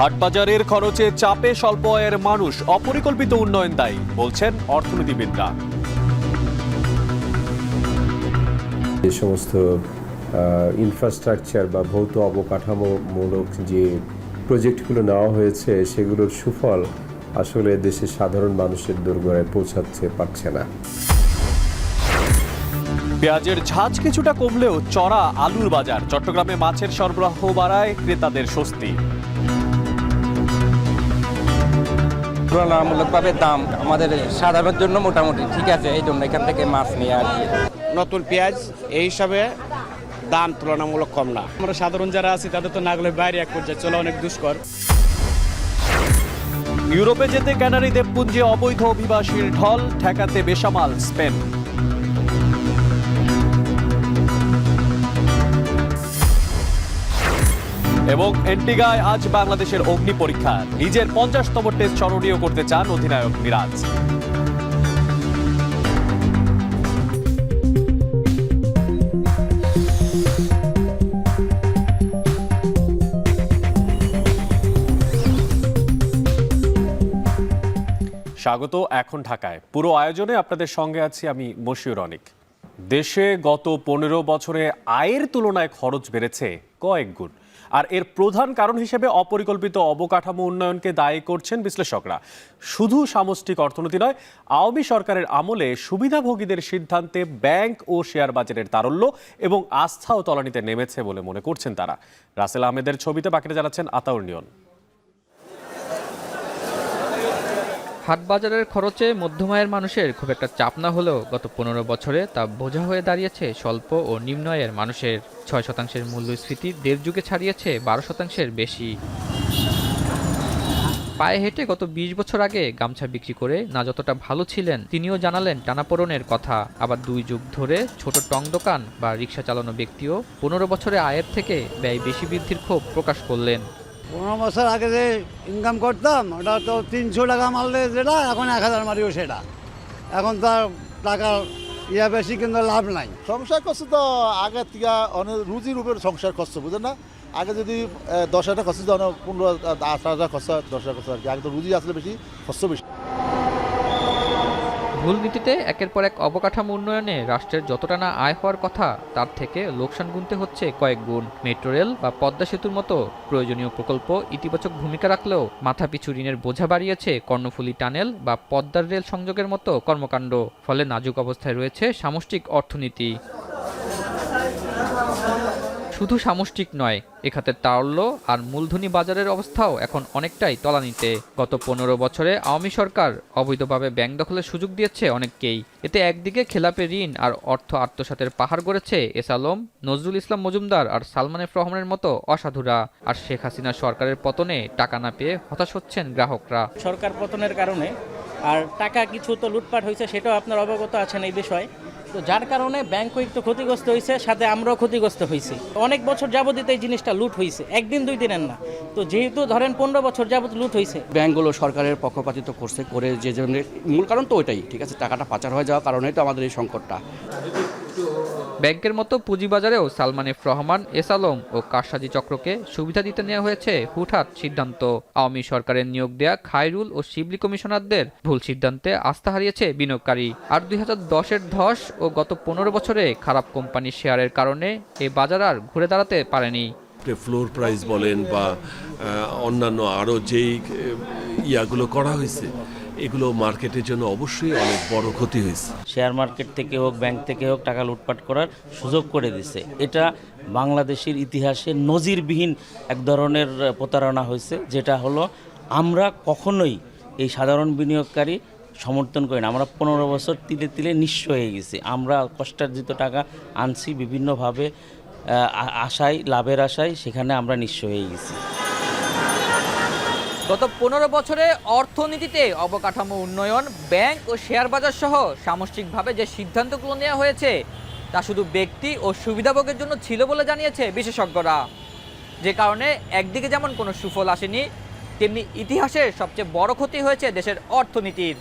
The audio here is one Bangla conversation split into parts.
হাটবাজারের খরচে চাপে স্বল্প আয়ের মানুষ, অপরিকল্পিত উন্নয়ন দায়ী বলছেন অর্থনীতিবিদরা। যে সমস্ত ইনফ্রাস্ট্রাকচার বা ভৌত অবকাঠামোমূলক যে প্রজেক্টগুলো নেওয়া হয়েছে সেগুলোর সুফল আসলে দেশের সাধারণ মানুষের দোরগোড়ায় পৌঁছাতে পারছে না। পেঁয়াজের ঝাঁজ কিছুটা কমলেও চড়া আলুর বাজার। চট্টগ্রামে মাছের সরবরাহ বাড়ায় ক্রেতাদের স্বস্তি। তুলনামূলকভাবে দাম আমাদের সাধারণের জন্য মোটামুটি ঠিক আছে, এই জন্য এখান থেকে মাছ নিয়ে আর কি। নতুন পেঁয়াজ এই হিসাবে দাম তুলনামূলক কম না। আমরা সাধারণ যারা আছি তাদের তো না গেলে বাইরে এক পর্যায়ে চলা অনেক দুষ্কর। ইউরোপে যেতে ক্যানারি দ্বীপপুঞ্জে অবৈধ অভিবাসীর ঢল, ঠেকাতে বেসামাল স্পেন। এবং এন্টিগায় আজ বাংলাদেশের অগ্নি পরীক্ষা। নিজের 50তম টেস্ট স্মরণীয় করতে চান অধিনায়ক মিরাজ। স্বাগত এখন ঢাকায়। পুরো আয়োজনে আপনাদের সঙ্গে আছি আমি মশিউর অনিক। দেশে গত 15 বছরে আয়ের তুলনায় খরচ বেড়েছে কয়েক গুণ, আর এর প্রধান কারণ হিসেবে অপরিকল্পিত অবকাঠামো উন্নয়নকে দায়ী করছেন বিশ্লেষকরা। শুধু সামষ্টিক অর্থনীতি নয়, আওয়ামী সরকারের আমলে সুবিধাভোগীদের সিদ্ধান্তে ব্যাংক ও শেয়ার বাজারের তারল্য এবং আস্থাও তলানিতে নেমেছে বলে মনে করছেন তারা। রাসেল আহমেদের ছবিতে বাকিটা জানাচ্ছেন আতাউর নিয়ন। হাটবাজারের খরচে মধ্যম আয়ের মানুষের খুব একটা চাপ না হলেও গত 15 বছরে তা বোঝা হয়ে দাঁড়িয়েছে স্বল্প ও নিম্ন আয়ের মানুষের। 6% মূল্যস্ফীতি 1.5 যুগে ছাড়িয়েছে 12%-এর বেশি। পায়ে হেঁটে গত 20 বছর আগে গামছা বিক্রি করে না যতটা ভালো ছিলেন, তিনিও জানালেন টানাপোড়েনের কথা। আবার 2 যুগ ধরে ছোট টং দোকান বা রিক্সা চালানো ব্যক্তিও 15 বছরে আয়ের থেকে ব্যয় বেশি বৃদ্ধির ক্ষোভ প্রকাশ করলেন। 15 বছর আগে যে ইনকাম করতাম ওটা তো 300 টাকা মারলে যেটা, এখন 1000 মারিও সেটা। এখন তার টাকার বেশি, কিন্তু লাভ নাই। সংসার খরচ তো আগের থেকে অনেক রুজির উপর সংসার খরচ, বুঝেন না? আগে যদি 10,000 খরচ তো 15,000 খরচ, 10,000 খরচ আর কি। আগে তো রুজি আসলে বেশি, খরচ বেশি। ভুল নীতিতে একের পর এক অবকাঠামো উন্নয়নে রাষ্ট্রের যতটা না আয় হওয়ার কথা, তার থেকে লোকসান গুনতে হচ্ছে কয়েক গুণ। মেট্রো রেল বা পদ্মা সেতুর মতো প্রয়োজনীয় প্রকল্প ইতিবাচক ভূমিকা রাখলেও মাথাপিছু ঋণের বোঝা বাড়িয়েছে কর্ণফুলী টানেল বা পদ্মার রেল সংযোগের মতো কর্মকাণ্ড। ফলে নাজুক অবস্থায় রয়েছে সামষ্টিক অর্থনীতি। শুধু সামষ্টিক নয়, এ খাতের তারল্য আর মূলধনী বাজারের অবস্থাও এখন অনেকটাই তলানিতে। গত 15 বছরে আওয়ামী সরকার অবৈধভাবে ব্যাংক দখলের সুযোগ দিয়েছে অনেককেই। এতে একদিকে খেলাপে ঋণ আর অর্থ আত্মসাতের পাহাড় গড়েছে এস আলম, নজরুল ইসলাম মজুমদার আর সালমান এফ রহমানের মতো অসাধুরা। আর শেখ হাসিনা সরকারের পতনে টাকা না পেয়ে হতাশ হচ্ছেন গ্রাহকরা। সরকার পতনের কারণে আর টাকা কিছু তো লুটপাট হয়েছে, সেটাও আপনার অবগত আছেন এই বিষয়ে। তো যার কারণে ব্যাংকও একটু ক্ষতিগ্রস্ত হয়েছে, সাথে আমরাও ক্ষতিগ্রস্ত হয়েছি। অনেক বছর যাবতীয় এই জিনিসটা লুট হয়েছে, একদিন 2 দিনের না। তো যেহেতু ধরেন 15 বছর যাবত লুট হয়েছে, ব্যাংকগুলো সরকারের পক্ষপাতিত্ব করে যে জন্য মূল কারণ তো ওইটাই, ঠিক আছে। টাকাটা পাচার হয়ে যাওয়ার কারণেই তো আমাদের এই সংকটটা। ব্যাংকের মতো পুঁজিবাজারেও সালমান এফ রহমান, এস আলম ও কারসাজি চক্রকে সুবিধা দিতে নেওয়া হয়েছে হুটহাট সিদ্ধান্ত। আওয়ামী সরকারের নিয়োগ দেয়া খায়রুল ও শিবলি কমিশনারদের ভুল সিদ্ধান্তে আস্থা হারিয়েছে বিনিয়োগকারী। আর 2010-এর ধস ও গত 15 বছরে খারাপ কোম্পানির শেয়ারের কারণে এই বাজার আর ঘুরে দাঁড়াতে পারেনি। ফ্লোর প্রাইস বলেন বা অন্যান্য আরও যেই ইয়াগুলো করা হয়েছে, এগুলো মার্কেটের জন্য অবশ্যই অনেক বড় ক্ষতি হয়েছে। শেয়ার মার্কেট থেকে হোক, ব্যাংক থেকে হোক, টাকা লুটপাট করার সুযোগ করে দিছে। এটা বাংলাদেশের ইতিহাসে নজিরবিহীন এক ধরনের প্রতারণা হয়েছে, যেটা হলো আমরা কখনোই এই সাধারণ বিনিয়োগকারী সমর্থন করি না। আমরা 15 বছর তিলে তিলে নিঃস্ব হয়ে গেছি। আমরা কষ্টার্জিত টাকা আনছি বিভিন্নভাবে, আশায়, লাভের আশায়, সেখানে আমরা নিঃস্ব হয়ে গেছি। গত 15 বছরে অর্থনীতিতে অবকাঠামো উন্নয়ন, ব্যাংক ও শেয়ার বাজার সহ সামষ্টিকভাবে যে সিদ্ধান্তগুলো নেওয়া হয়েছে, তা শুধু ব্যক্তি ও সুবিধাভোগের জন্য ছিল বলে জানিয়েছে বিশেষজ্ঞরা। যে কারণে একদিকে যেমন কোনো সুফল আসেনি, তেমনি ইতিহাসের সবচেয়ে বড় ক্ষতি হয়েছে দেশের অর্থনীতির।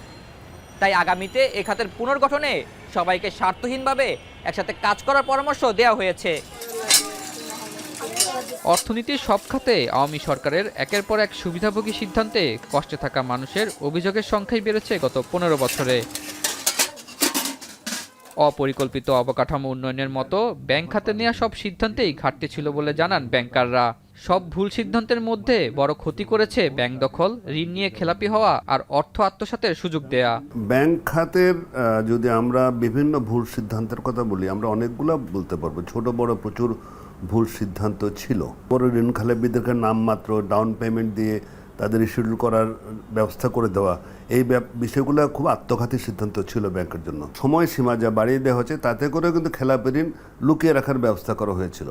তাই আগামীতে এ খাতের পুনর্গঠনে সবাইকে স্বার্থহীনভাবে একসাথে কাজ করার পরামর্শ দেওয়া হয়েছে। অর্থনীতির সব খাতে আওয়ামী সরকারের একের পর এক সুবিধাভোগী সিদ্ধান্তে কষ্টে থাকা মানুষের অভিযোগের সংখ্যাই বেড়েছে গত ১৫ বছরে। অপরিকল্পিত অবকাঠামো উন্নয়নের মতো ব্যাংক খাতে নেওয়া সব সিদ্ধান্তেই ঘাটতি ছিল বলে জানান ব্যাংকাররা। সব ভুল সিদ্ধান্তের মধ্যে বড় ক্ষতি করেছে ব্যাংক দখল, ঋণ নিয়ে খেলাপি হওয়া আর অর্থ আত্মসাতের সুযোগ দেয়া। ব্যাংক খাতের যদি আমরা বিভিন্ন ভুল সিদ্ধান্তের কথা বলি, আমরা অনেকগুলো বলতে পারবো। ছোট বড় প্রচুর ভুল সিদ্ধান্ত ছিল। বড় ঋণ খেলাপিদেরকে নামমাত্র ডাউন পেমেন্ট দিয়ে তাদের শিডিউল করার ব্যবস্থা করে দেওয়া, এই বিষয়গুলো খুব আত্মঘাতী সিদ্ধান্ত ছিল ব্যাংকের জন্য। সময়সীমা যা বাড়িয়ে দেওয়া হচ্ছে তাতে করেও কিন্তু খেলাপি ঋণ লুকিয়ে রাখার ব্যবস্থা করা হয়েছিল।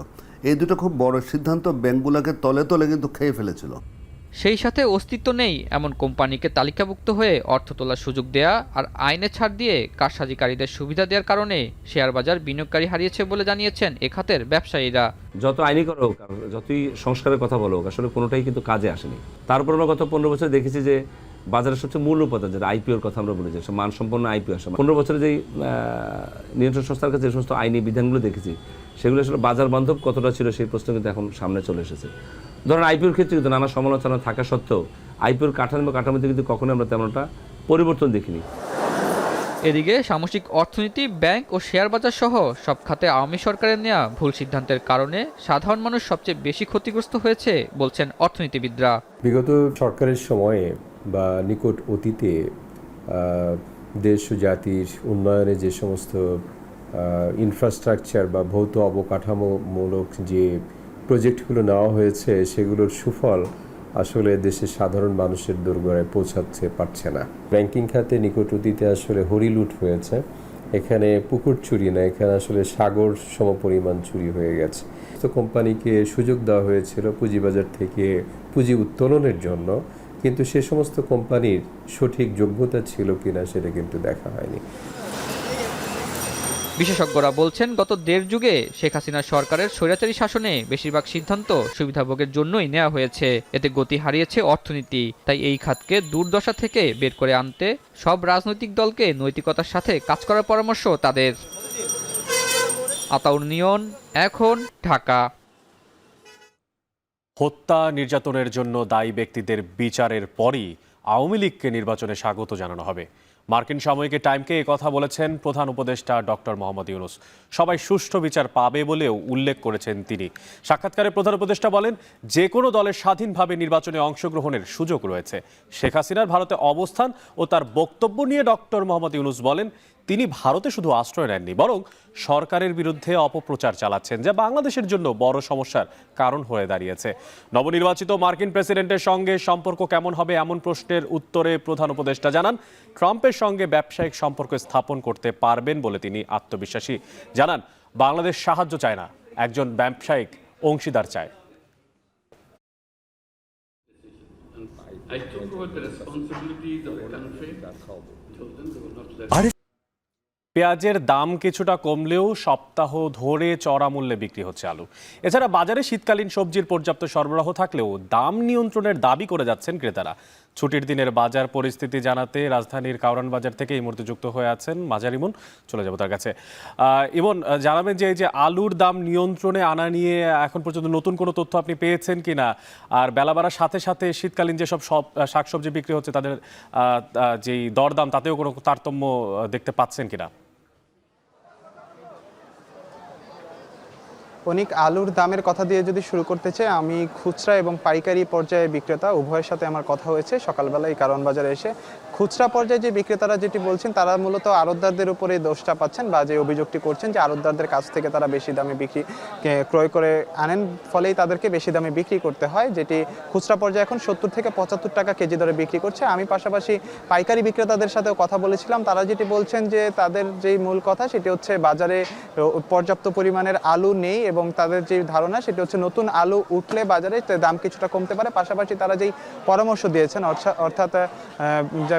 এই দুটো খুব বড় সিদ্ধান্ত ব্যাংকগুলোকে তলে তলে কিন্তু খেয়ে ফেলেছিল। সেই সাথে অস্তিত্ব নেই এমন কোম্পানিকে তালিকাভুক্ত হয়ে অর্থ তোলার সুযোগ দেয়া আর আইনে ছাড় দিয়ে কারসাজিকারীদের সুবিধা দেওয়ার কারণে শেয়ার বাজার বিনিয়োগকারী হারিয়েছে বলে জানিয়েছেন এ খাতের ব্যবসায়ীরা। যত আইনি করা হোক, যতই সংস্কারের কথা বলো, আসলে কোনোটাই কিন্তু কাজে আসেনি। তারপর আমরা গত 15 বছর দেখেছি যে বাজারের সবচেয়ে মূল উপাদান যেটা আইপিওর কথা আমরা বলি, যে মানসম্পন্ন আইপিও আসে। 15 বছরে যেই নিয়ন্ত্রণ সংস্থার কাছে যে সমস্ত আইনি বিধানগুলো দেখেছি, সেগুলো আসলে বাজার বান্ধব কতটা ছিল সেই প্রশ্ন কিন্তু এখন সামনে চলে এসেছে। ধরেন আইপিওর ক্ষেত্রে কিন্তু নানা সমালোচনা থাকা সত্ত্বেও আইপিওর কাঠামোতে কিন্তু কখনোই আমরা তেমন একটা পরিবর্তন দেখিনি। এদিকে সামষ্টিক অর্থনীতি, ব্যাংক ও শেয়ার বাজার সহ সব খাতে আওয়ামী সরকারের নেওয়া ভুল সিদ্ধান্তের কারণে সাধারণ মানুষ সবচেয়ে বেশি ক্ষতিগ্রস্ত হয়েছে বলছেন অর্থনীতিবিদরা। বিগত সরকারের সময়ে বা নিকট অতীতে দেশ ও জাতির উন্নয়নে যে সমস্ত ইনফ্রাস্ট্রাকচার বা ভৌত অবকাঠামোমূলক যে প্রজেক্টগুলো নেওয়া হয়েছে, সেগুলোর সুফল আসলে দেশের সাধারণ মানুষের দোরগোড়ায় পৌঁছাতে পারছে না। ব্যাংকিং খাতে নিকট অতীতে আসলে হরিলুট হয়েছে। এখানে পুকুর চুরি না, এখানে আসলে সাগর সমপরিমাণ চুরি হয়ে গেছে। তো কোম্পানিকে সুযোগ দেওয়া হয়েছিল পুঁজিবাজার থেকে পুঁজি উত্তোলনের জন্য, কিন্তু সে সমস্ত কোম্পানির সঠিক যোগ্যতা ছিল কিনা সেটা কিন্তু দেখা হয়নি। বিশেষজ্ঞরা বলছেন গত ১.৫ যুগে শেখ হাসিনার সরকারের স্বৈরাচারী শাসনে বেশিরভাগ সিদ্ধান্ত সুবিধাভোগের জন্যই নেওয়া হয়েছে। এতে গতি হারিয়েছে অর্থনীতি। তাই এই খাতকে দুর্দশা থেকে বের করে আনতে সব রাজনৈতিক দলকে নৈতিকতার সাথে কাজ করার পরামর্শ তাদের। আতাউর নিয়ন, এখন, ঢাকা। হত্যা নির্যাতনের জন্য দায়ী ব্যক্তিদের বিচারের পরই আওয়ামী লীগকে নির্বাচনে স্বাগত জানানো হবে। মার্কিন সাময়িকী টাইমকে কথা বলেছেন প্রধান উপদেষ্টা ডক্টর মোহাম্মদ ইউনূস। সবাই সুষ্ঠু বিচার পাবে বলেও উল্লেখ করেছেন তিনি। সাক্ষাৎকারে প্রধান উপদেষ্টা বলেন, যে কোনো দলের স্বাধীনভাবে নির্বাচনে অংশগ্রহণের সুযোগ রয়েছে। শেখ হাসিনার ভারতে অবস্থান ও তার বক্তব্য নিয়ে ডক্টর মোহাম্মদ ইউনূস বলেন, তিনি ভারতে শুধু আশ্রয় নেননি, বরং সরকারের বিরুদ্ধে অপপ্রচার চালাচ্ছেন, যা বাংলাদেশের জন্য বড় সমস্যার কারণ হয়ে দাঁড়িয়েছে। নবনির্বাচিত মার্কিন প্রেসিডেন্টের সঙ্গে সম্পর্ক কেমন হবে এমন প্রশ্নের উত্তরে প্রধান উপদেষ্টা জানান, ট্রাম্পের সঙ্গে ব্যবসায়িক সম্পর্ক স্থাপন করতে পারবেন বলে তিনি আত্মবিশ্বাসী। জানান, বাংলাদেশ সাহায্য চায় না, একজন ব্যবসায়িক অংশীদার চায়। পেঁয়াজের দাম কিছুটা কমলেও সপ্তাহ ধরে চড়া মূল্যে বিক্রি হচ্ছে আলু। এছাড়া বাজারে শীতকালীন সবজির পর্যাপ্ত সরবরাহ থাকলেও দাম নিয়ন্ত্রণের দাবি করে যাচ্ছেন ক্রেতারা। ছুটির দিনের বাজার পরিস্থিতি জানাতে রাজধানীর কাউরান বাজার থেকে এই মুহূর্তে যুক্ত হয়ে আছেন মাজার ইমন। চলে যাব তার কাছে। ইমন, জানাবেন যে এই যে আলুর দাম নিয়ন্ত্রণে আনা নিয়ে এখন পর্যন্ত নতুন কোনো তথ্য আপনি পেয়েছেন কিনা, আর বেলা বাড়ার সাথে সাথে শীতকালীন যেসব শাকসবজি বিক্রি হচ্ছে তাদের যেই দরদাম তাতেও কোনো তারতম্য দেখতে পাচ্ছেন কিনা? অনেক আলুর দামের কথা দিয়ে যদি শুরু করতে চাই, আমি খুচরা এবং পাইকারি পর্যায়ে বিক্রেতা উভয়ের সাথে আমার কথা হয়েছে সকালবেলায় কারণ বাজারে এসে। খুচরা পর্যায়ে যে বিক্রেতারা যেটি বলছেন, তারা মূলত আড়তদারদের উপরে দোষটা পাচ্ছেন বা যে অভিযোগটি করছেন যে আড়তদারদের কাছ থেকে তারা বেশি দামে ক্রয় করে আনেন, ফলেই তাদেরকে বেশি দামে বিক্রি করতে হয়, যেটি খুচরা পর্যায়ে এখন 70 থেকে 75 টাকা কেজি দরে বিক্রি করছে। আমি পাশাপাশি পাইকারি বিক্রেতাদের সাথেও কথা বলেছিলাম, তারা যেটি বলছেন যে তাদের যেই মূল কথা সেটি হচ্ছে বাজারে পর্যাপ্ত পরিমাণের আলু নেই এবং তাদের যে ধারণা সেটি হচ্ছে নতুন আলু উঠলে বাজারে দাম কিছুটা কমতে পারে। পাশাপাশি তারা যেই পরামর্শ দিয়েছেন, অর্থাৎ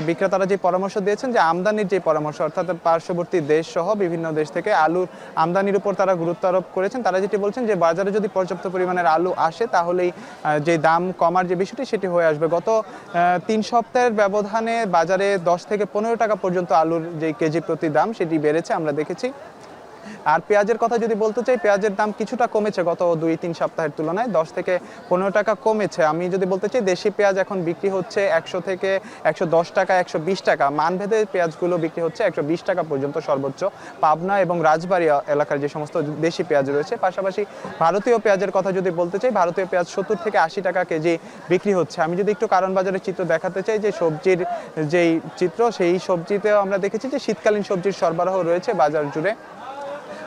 বিক্রেতারা যে পরামর্শ দিয়েছেন যে আমদানির যে পরামর্শ, অর্থাৎ পার্শ্ববর্তী দেশ সহ বিভিন্ন দেশ থেকে আলুর আমদানির উপর তারা গুরুত্ব আরোপ করেছেন। তারা যেটি বলছেন যে বাজারে যদি পর্যাপ্ত পরিমাণের আলু আসে তাহলেই যে দাম কমার যে বিষয়টি সেটি হয়ে আসবে। গত 3 সপ্তাহের ব্যবধানে বাজারে 10 থেকে 15 টাকা পর্যন্ত আলুর যে কেজি প্রতি দাম সেটি বেড়েছে আমরা দেখেছি। আর পেঁয়াজের কথা যদি বলতে চাই, পেঁয়াজের দাম কিছুটা কমেছে গত 2-3 সপ্তাহের তুলনায়, 10 থেকে 15 টাকা কমেছে। আমি যদি বলতে চাই, দেশি পেঁয়াজ এখন বিক্রি হচ্ছে 100 থেকে 110 টাকা, 120 টাকা। মানভেদে পেঁয়াজগুলো বিক্রি হচ্ছে 120 টাকা পর্যন্ত সর্বোচ্চ, পাবনা এবং রাজবাড়ী এলাকার যে সমস্ত দেশি পেঁয়াজ রয়েছে। পাশাপাশি ভারতীয় পেঁয়াজের কথা যদি বলতে চাই, ভারতীয় পেঁয়াজ 70 থেকে 80 টাকা কেজি বিক্রি হচ্ছে। আমি যদি একটু কারণ বাজারের চিত্র দেখাতে চাই, যে সবজির যেই চিত্র, সেই সবজিতেও আমরা দেখেছি যে শীতকালীন সবজির সরবরাহ রয়েছে বাজার জুড়ে।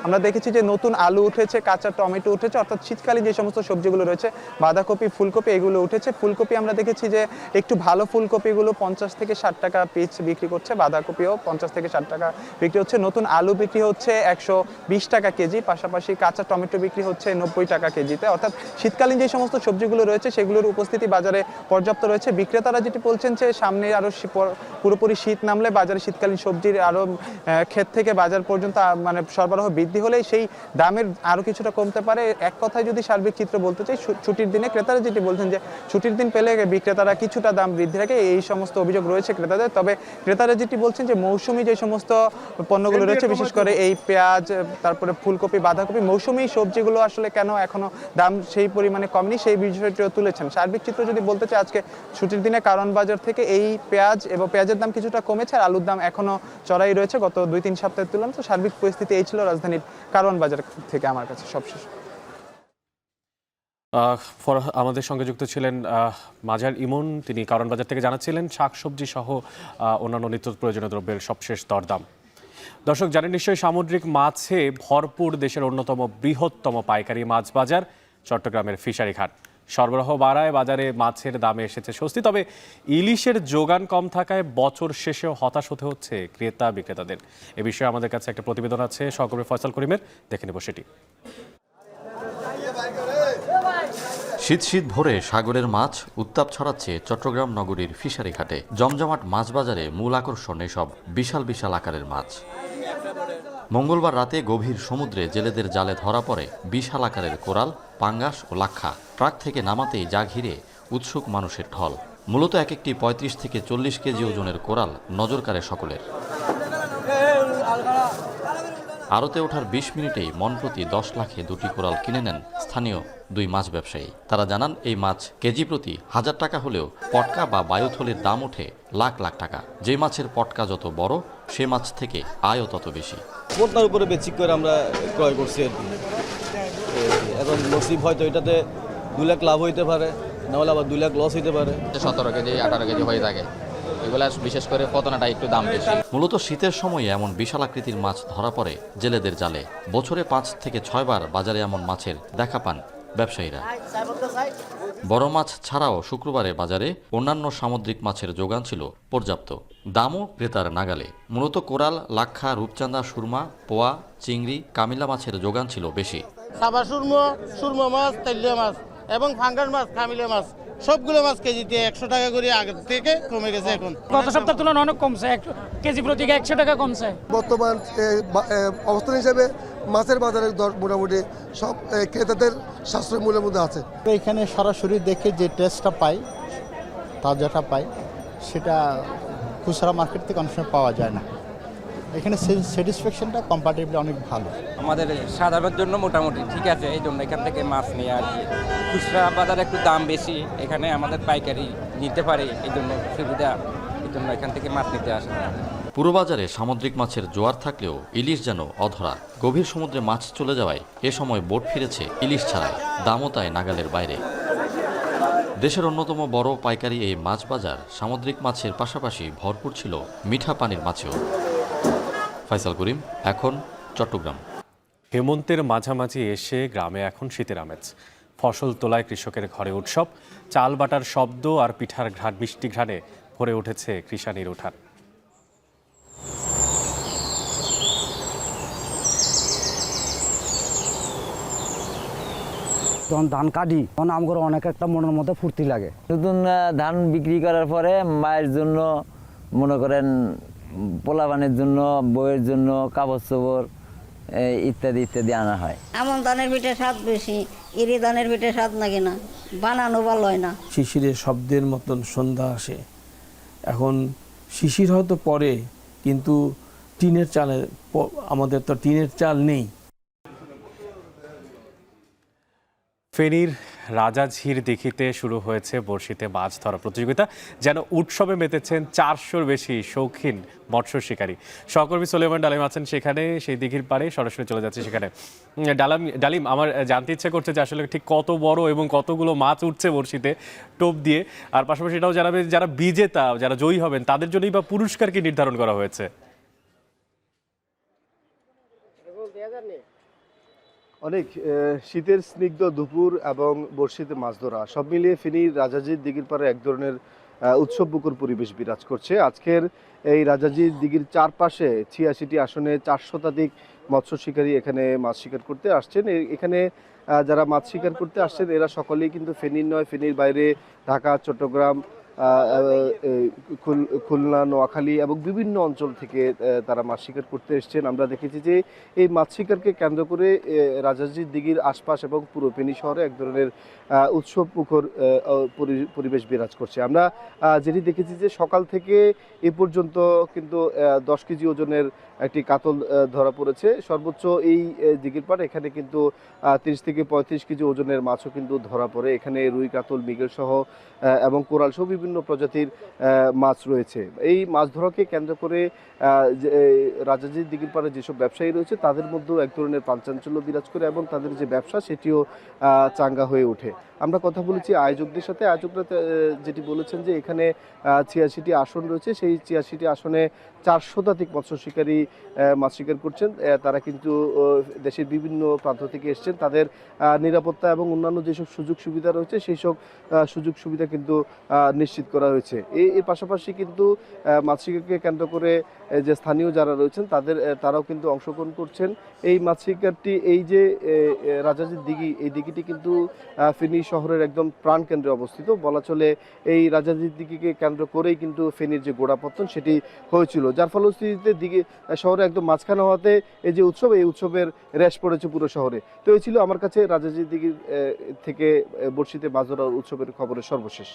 আমরা দেখেছি যে নতুন আলু উঠেছে, কাঁচা টমেটো উঠেছে, অর্থাৎ শীতকালীন যে সমস্ত সবজিগুলো রয়েছে, বাঁধাকপি, ফুলকপি, এগুলো উঠেছে। ফুলকপি আমরা দেখেছি যে একটু ভালো ফুলকপিগুলো 50 থেকে 60 টাকা পিস বিক্রি করছে, বাঁধাকপিও 50 থেকে 60 টাকা বিক্রি হচ্ছে। নতুন আলু বিক্রি হচ্ছে 120 টাকা কেজি, পাশাপাশি কাঁচা টমেটো বিক্রি হচ্ছে 90 টাকা কেজিতে। অর্থাৎ শীতকালীন যে সমস্ত সবজিগুলো রয়েছে সেগুলোর উপস্থিতি বাজারে পর্যাপ্ত রয়েছে। বিক্রেতারা যেটি বলছেন যে সামনে আরও পুরোপুরি শীত নামলে বাজারে শীতকালীন সবজির আরও ক্ষেত থেকে বাজার পর্যন্ত মানে সরবরাহ বৃদ্ধি হলেই সেই দামের আরও কিছুটা কমতে পারে। এক কথায় যদি সার্বিক চিত্র বলতে চাই, ছুটির দিনে ক্রেতারা যেটি বলছেন যে ছুটির দিন পেলে বিক্রেতারা কিছুটা দাম বৃদ্ধি রাখে, এই সমস্ত অভিযোগ রয়েছে ক্রেতাদের। তবে ক্রেতারা যেটি বলছেন যে মৌসুমি যে সমস্ত পণ্যগুলো রয়েছে, বিশেষ করে এই পেঁয়াজ, তারপরে ফুলকপি, বাঁধাকপি, মৌসুমি সবজিগুলো আসলে কেন এখনো দাম সেই পরিমাণে কমেনি, সেই বিষয়টিও তুলেছেন। সার্বিক চিত্র যদি বলতে চাই, আজকে ছুটির দিনে কারণ বাজার থেকে এই পেঁয়াজ এবং পেঁয়াজের দাম কিছুটা কমেছে, আর আলুর দাম এখনো চড়াই রয়েছে গত 2-3 সপ্তাহের তুলনায়। তো সার্বিক পরিস্থিতি এই ছিল রাজধানীর কারণ বাজার থেকে আমার কাছে সবশেষ। আমাদের সঙ্গে যুক্ত ছিলেন মাজার ইমন, তিনি কারণ বাজার থেকে জানাচ্ছিলেন শাকসবজি সহ অন্যান্য নিত্য প্রয়োজনীয় দ্রব্যের সবশেষ দরদাম। দর্শক জানেন নিশ্চয়ই, সামুদ্রিক মাছে ভরপুর দেশের অন্যতম বৃহত্তম পাইকারি মাছ বাজার চট্টগ্রামের ফিশারি ঘাট। সরবরাহ বাড়ায় বাজারে মাছের দামে এসেছে স্বস্তি, তবে ইলিশের যোগান কম থাকায় বছর শেষেও হতাশ হতে হচ্ছে ক্রেতা বিক্রেতাদের। এ বিষয়ে আমাদের কাছে একটা প্রতিবেদন আছে সহকর্মী ফয়সাল করিমের, দেখে নেব সেটি। শীত শীত ভোরে সাগরের মাছ উত্তাপ ছড়াচ্ছে চট্টগ্রাম নগরীর ফিশারি ঘাটে। জমজমাট মাছ বাজারে মূল আকর্ষণ এসব বিশাল বিশাল আকারের মাছ। মঙ্গলবার রাতে গভীর সমুদ্রে জেলেদের জালে ধরা পড়ে বিশাল আকারের কোরাল, পাঙ্গাস ও লাক্ষা। ট্রাক থেকে নামাতেই যা ঘিরে উৎসুক মানুষের ঢল। মূলত এক একটি 35 থেকে 40 কেজি ওজনের কোরাল নজর কাড়ে সকলের। আড়তে ওঠার 20 মিনিটেই মনপ্রতি 10 লাখে দুটি কোরাল কিনে নেন স্থানীয় দুই মাছ ব্যবসায়ী। তারা জানান, এই মাছ কেজি প্রতি 1000 টাকা হলেও পটকা বা বায়ুথলির দাম ওঠে লাখ লাখ টাকা। যে মাছের পটকা যত বড়, সে মাছ থেকে আয়ও তত বেশি। পটকার উপরে বেচিক করে আমরা ক্রয় করছি আর কি। এখন নসিব হয়তো এটাতে 2 লাখ লাভ হইতে পারে, নাহলে আবার 2 লাখ লস হইতে পারে। 17 কেজি 18 কেজি হয়ে থাকে, এগুলা বিশেষ করে পতনাটা একটু দাম বেশি। মূলত শীতের সময়ে এমন বিশাল আকৃতির মাছ ধরা পড়ে জেলেদের জালে। বছরে 5 থেকে 6 বার বাজারে এমন মাছের দেখা পান ব্যবসায়ীরা। বড় মাছ ছাড়াও শুক্রবারে বাজারে অন্যান্য সামুদ্রিক মাছের যোগান ছিল পর্যাপ্ত, দামও ক্রেতার নাগালে। মূলত কোরাল, লাক্ষা, রূপচাঁদা, সুরমা, পোয়া, চিংড়ি, কামিলা মাছের যোগান ছিল বেশি। সাবা সুরমা মাছ, তেলিয়া মাছ এবং ফাঙ্গাস মাছ, কামিলা মাছ, সবগুলো মাছ কেজিতে 100 টাকা করে আগে থেকে কমে গেছে। এখন গত সপ্তাহের তুলনায় অনেক কমছে, কেজি প্রতি 100 টাকা কমছে। বর্তমান অবস্থান হিসেবে মাছের বাজারের দর মোটামুটি সব ক্রেতাদের সাশ্রয় মূল্যের মধ্যে আছে। এখানে সরাসরি দেখে যে টেস্টটা পাই, তাজাটা পাই, সেটা খুচরা মার্কেট থেকে অনেক সময় পাওয়া যায় না। এখানে স্যাটিসফ্যাকশনটা কম্পারেটিভলি অনেক ভালো। আমাদের সাধারণের জন্য মোটামুটি ঠিক আছে, এই জন্য এখান থেকে মাছ নিয়ে আর কি। খুচরা বাজারে একটু দাম বেশি, এখানে আমাদের পাইকারি নিতে পারে, এই জন্য সুবিধা, এই জন্য এখান থেকে মাছ নিতে আসে। পুরো বাজারে সামুদ্রিক মাছের জোয়ার থাকলেও ইলিশ যেন অধরা। গভীর সমুদ্রে মাছ চলে যাওয়ায় এ সময় বোট ফিরেছে ইলিশ ছাড়াই, দামও তাই নাগালের বাইরে। দেশের অন্যতম বড় পাইকারি এই মাছ বাজার সামুদ্রিক মাছের পাশাপাশি ভরপুর ছিল মিঠা পানির মাছেও। ফয়সাল করিম, এখন চট্টগ্রাম। হেমন্তের মাঝামাঝি এসে গ্রামে এখন শীতের আমেজ। ফসল তোলায় কৃষকের ঘরে উৎসব, চাল বাটার শব্দ আর পিঠার ঘ্রাণ, মিষ্টি ঘ্রাণে ভরে উঠেছে কৃষানির উঠান। যখন ধান কাটি তখন আমার অনেক একটা মনের মধ্যে ফুর্তি লাগে। নতুন ধান বিক্রি করার পরে মায়ের জন্য, মনে করেন পোলাপানের জন্য, বইয়ের জন্য কাপড় চোপড় ইত্যাদি ইত্যাদি আনা হয়। এমন ধানের পিঠে স্বাদ বেশি, ইরি ধানের পিঠে স্বাদ লাগে না, বানানো ভালো হয় না। শিশিরের শব্দের মতন সন্ধ্যা আসে। এখন শিশির হয়তো পড়ে, কিন্তু টিনের চালে আমাদের তো টিনের চাল নেই। ফেনীর রাজাঝির দিঘিতে শুরু হয়েছে বড়শিতে মাছ ধরা প্রতিযোগিতা। যেন উৎসবে মেতেছেন 400-র বেশি শৌখিন মৎস্য শিকারী। সহকর্মী সোলেমান ডালিম আছেন সেখানে, সেই দিঘির পাড়ে সরাসরি চলে যাচ্ছে সেখানে। ডালিম, আমার জানতে ইচ্ছে করছে যে আসলে ঠিক কত বড় এবং কতগুলো মাছ উঠছে বড়শিতে টোপ দিয়ে, আর পাশাপাশি এটাও জানাবে যারা বিজেতা, যারা জয়ী হবেন তাদের জন্যই বা পুরস্কার কি নির্ধারণ করা হয়েছে? অনেক শীতের স্নিগ্ধ দুপুর এবং বর্ষিতে মাছ ধরা সব মিলিয়ে ফেনীর রাজাজির দিঘির পাড়ে এক ধরনের উৎসবমুখর পরিবেশ বিরাজ করছে। আজকের এই রাজাজির দিঘির চারপাশে 86টি আসনে 400 শতাধিক মৎস্য শিকারী এখানে মাছ শিকার করতে আসছেন। এখানে যারা মাছ শিকার করতে আসছেন এরা সকলেই কিন্তু ফেনীর নয়, ফেনীর বাইরে ঢাকা, চট্টগ্রাম, খুলনা, নোয়াখালী এবং বিভিন্ন অঞ্চল থেকে তারা মাছ শিকার করতে এসছেন। আমরা দেখেছি যে এই মাছ শিকারকে কেন্দ্র করে রাজাজির দিঘির আশপাশ এবং পুরো ফেনী শহরে এক ধরনের উৎসব মুখর পরিবেশ বিরাজ করছে। আমরা যেটি দেখেছি যে সকাল থেকে এ পর্যন্ত কিন্তু 10 কেজি ওজনের একটি কাতল ধরা পড়েছে। সর্বোচ্চ এই দিঘির পাড় এখানে কিন্তু 30 থেকে 35 কেজি ওজনের মাছও কিন্তু ধরা পড়ে। এখানে রুই, কাতল, মৃগেল সহ এবং কোরাল সহ বিভিন্ন প্রজাতির মাছ রয়েছে। এই মাছ ধরাকে কেন্দ্র করে রাজাজির দিঘির পাড়ে যেসব ব্যবসায়ী রয়েছে তাদের মধ্যেও এক ধরনের প্রাণচাঞ্চল্য বিরাজ করে এবং তাদের যে ব্যবসা সেটিও চাঙ্গা হয়ে ওঠে। আমরা কথা বলেছি আয়োজকদের সাথে। আয়োজকরা যেটি বলেছেন যে এখানে 86টি আসন রয়েছে, সেই 86টি আসনে 400 শতাধিক মৎস্য শিকারী মাছ শিকার করছেন। তারা কিন্তু দেশের বিভিন্ন প্রান্ত থেকে এসছেন। তাদের নিরাপত্তা এবং অন্যান্য যেসব সুযোগ সুবিধা রয়েছে সেই সব সুযোগ সুবিধা কিন্তু নিশ্চিত করা হয়েছে। এর পাশাপাশি কিন্তু মাছ শিকারকে কেন্দ্র করে যে স্থানীয় যারা রয়েছেন তারাও কিন্তু অংশগ্রহণ করছেন। এই মাছ শিকারটি, এই যে রাজাজির দিঘি, এই দিঘিটি কিন্তু ফেনী শহরের একদম প্রাণকেন্দ্রে অবস্থিত। বলা চলে এই রাজাজির দিঘিকে কেন্দ্র করেই কিন্তু ফেনীর যে গোড়াপত্তন সেটি হয়েছিল, যার ফলশ্রুতিতে দিঘি শহরে একদম মাঝখানে হওয়াতে এই যে উৎসব, এই উৎসবের রেশ পড়েছে পুরো শহরে। তো এই ছিল আমার কাছে রাজাজির দিঘির থেকে বর্ষিতে মাছ ধরার উৎসবের খবরের সর্বশেষ।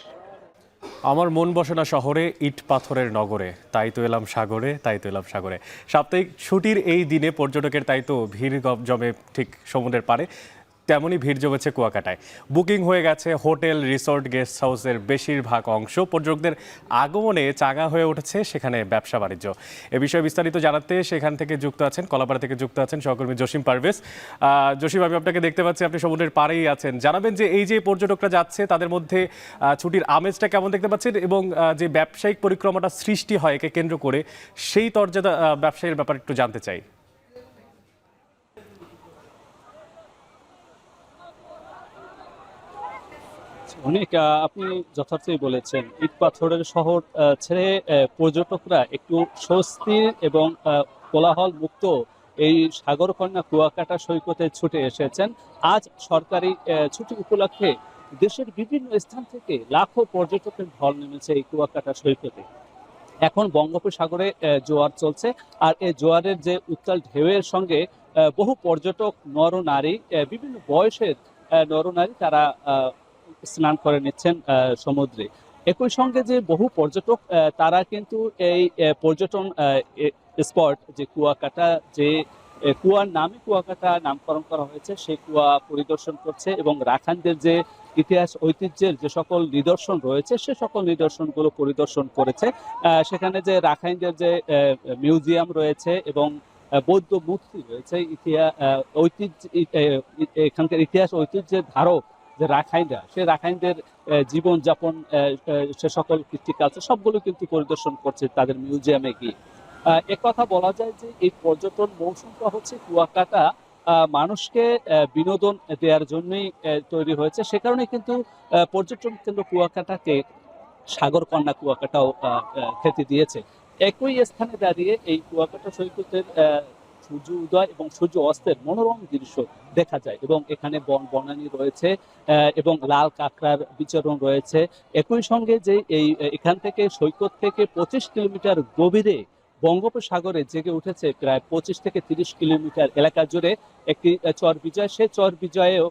আমার মন বসে না শহরে, ইট পাথরের নগরে, তাই তো এলাম সাগরে, তাই তো এলাম সাগরে। সাপ্তাহিক ছুটির এই দিনে পর্যটকের তাই তো ভিড় জমে ঠিক সমুদ্রের পাড়ে, তেমনই ভিড় জমেছে কুয়াকাটায়। বুকিং হয়ে গেছে হোটেল, রিসোর্ট, গেস্ট হাউসের বেশিরভাগ অংশ। পর্যটকদের আগমনে চাঙা হয়ে উঠেছে সেখানে ব্যবসা বাণিজ্য। এ বিষয়ে বিস্তারিত জানাতে সেখান থেকে যুক্ত আছেন, কলাপাড়া থেকে যুক্ত আছেন সহকর্মী জসিম পারভেজ। জসিম, আমি আপনাকে দেখতে পাচ্ছি আপনি সমুদ্রের পাড়েই আছেন। জানাবেন যে এই যে পর্যটকরা যাচ্ছে তাদের মধ্যে ছুটির আমেজটা কেমন দেখতে পাচ্ছেন এবং যে ব্যবসায়িক পরিক্রমাটা সৃষ্টি হয় একে কেন্দ্র করে সেই তরজাদা ব্যবসায়ীর ব্যাপারে একটু জানতে চাই। অনেক, আপনি যথার্থই বলেছেন। ইট পাথরের শহর ছেড়ে পর্যটকরা একটু স্বস্তির এবং কোলাহল মুক্ত এই সাগরকন্যা কুয়াকাটা সৈকতে ছুটে এসেছেন। আজ সরকারি ছুটি উপলক্ষে দেশের বিভিন্ন স্থান থেকে লাখো পর্যটকের ঢল নেমেছে এই কুয়াকাটা সৈকতে। এখন বঙ্গোপসাগরে জোয়ার চলছে, আর এই জোয়ারের যে উত্তাল ঢেউয়ের সঙ্গে বহু পর্যটক নরনারী, বিভিন্ন বয়সের নরনারী তারা স্নান করে নিচ্ছেন সমুদ্রে। একই সঙ্গে যে বহু পর্যটক তারা কিন্তু এই পর্যটন স্পট যে কুয়াকাটা, যে কুয়ার নামে কুয়াকাটা নামকরণ করা হয়েছে, সেই কুয়া পরিদর্শন করছে এবং রাখাইনদের যে ইতিহাস ঐতিহ্যের যে সকল নিদর্শন রয়েছে সে সকল নিদর্শনগুলো পরিদর্শন করেছে। সেখানে যে রাখাইনদের যে মিউজিয়াম রয়েছে এবং বৌদ্ধ মূর্তি রয়েছে, ঐতিহ্য, এখানকার ইতিহাস ঐতিহ্যের ধারক যে রাখাইনরা, সে রাখাইনদের জীবনযাপন, সে সকল কৃষ্টিকালচার সবগুলো কিন্তু পরিদর্শন করছে তাদের মিউজিয়ামে গিয়ে। একথা বলা যায় যে এই পর্যটন মৌসুমটা হচ্ছে কুয়াকাটা মানুষকে বিনোদন দেওয়ার জন্যই তৈরি হয়েছে। সে কারণে কিন্তু পর্যটন কেন্দ্র কুয়াকাটাকে সাগরকন্যা কুয়াকাটাও খ্যাতি দিয়েছে। একই স্থানে দাঁড়িয়ে এই কুয়াকাটা সৈকতের সূর্য উদয় এবং সূর্য অস্তের মনোরম দৃশ্য দেখা যায় এবং এখানে বনানী রয়েছে এবং লাল কাঁকড়ার বিচরণ রয়েছে। একই সঙ্গে যে এখান থেকে সৈকত থেকে 25 কিলোমিটার গভীরে বঙ্গোপসাগরে জেগে উঠেছে প্রায় 25 থেকে 30 কিলোমিটার এলাকা জুড়ে একটি চর বিজয়। সেই চর বিজয়েও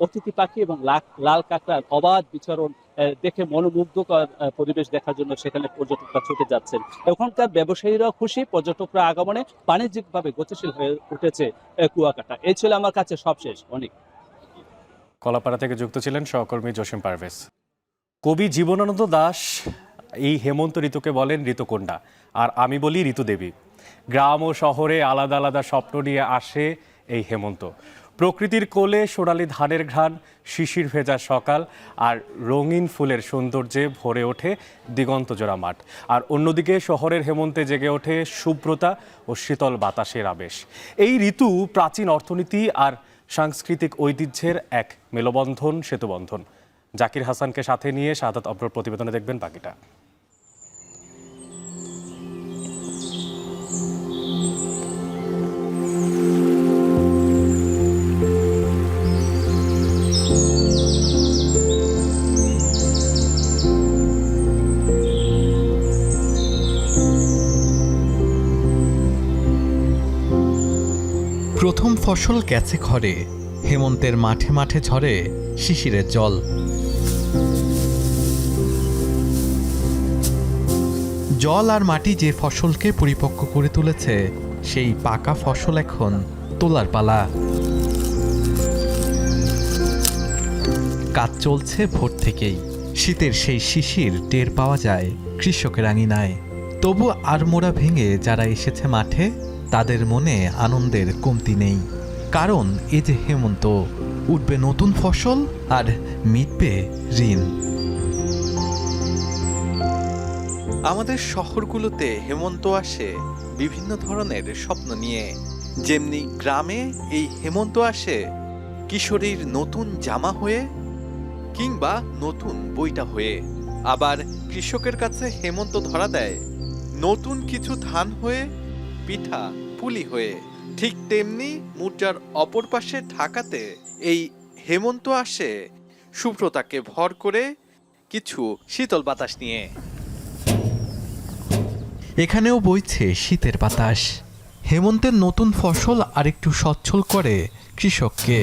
অতিথি পাখি এবং লাল কাঁকড়ার অবাধ বিচরণ দেখে মনোমুগ্ধকর পরিবেশ দেখার জন্য সেখানে পর্যটকরা ছুটে যাচ্ছেন। ওখানকার ব্যবসায়ীরাও খুশি, পর্যটকরা আগমনে বাণিজ্যিকভাবে গতিশীল হয়ে উঠেছে কুয়াকাটা। এই ছিল আমার কাছে সবশেষ। অনেক কলাপাড়া থেকে যুক্ত ছিলেন সহকর্মী জসিম পারভেজ। কবি জীবনানন্দ দাশ এই হেমন্ত ঋতুকে বলেন ঋতুকন্যা, আর আমি বলি ঋতুদেবী। গ্রাম ও শহরে আলাদা আলাদা স্বপ্ন নিয়ে আসে এই হেমন্ত। প্রকৃতির কোলে সোনালি ধানের ঘ্রাণ, শিশির ভেজা সকাল আর রঙিন ফুলের সৌন্দর্যে ভরে ওঠে দিগন্তজোড়া মাঠ। আর অন্যদিকে শহরের হেমন্তে জেগে ওঠে শুভ্রতা ও শীতল বাতাসের আবেশ। এই ঋতু প্রাচীন অর্থনীতি আর সাংস্কৃতিক ঐতিহ্যের এক মেলবন্ধন, সেতুবন্ধন। জাকির হাসানকে সাথে নিয়ে শাহাদাত অব্রর প্রতিবেদনে দেখবেন বাকিটা। প্রথম ফসল গেছে ঘরে, হেমন্তের মাঠে মাঠে ঝরে শিশিরের জল। জল আর মাটি যে ফসলকে পরিপক্ক করে তুলেছে, সেই পাকা ফসল এখন তোলার পালা। কাজ চলছে ভোর থেকেই। শীতের সেই শিশির টের পাওয়া যায় কৃষকের আঙিনায়। তবু আড়মোড়া ভেঙে যারা এসেছে মাঠে, তাদের মনে আনন্দের কমতি নেই। কারণ এ যে হেমন্ত, উঠবে নতুন ফসল আর মিটবে ঋণ। আমাদের শহরগুলোতে হেমন্ত আসে বিভিন্ন ধরনের স্বপ্ন নিয়ে। যেমনি গ্রামে এই হেমন্ত আসে কিশোরীর নতুন জামা হয়ে, কিংবা নতুন বইটা হয়ে। আবার কৃষকের কাছে হেমন্ত ধরা দেয় নতুন কিছু ধান হয়ে, পিঠা পুলি হয়ে। ঠিক তেমনি মুদ্রার অপর পাশে ঢাকাতে এই হেমন্ত আসে শুভ্রতাকে ভর করে, কিছু শীতল বাতাস নিয়ে। এখানেও বইছে শীতের বাতাস। হেমন্তের নতুন ফসল আরেকটু সচ্ছল করে কৃষককে।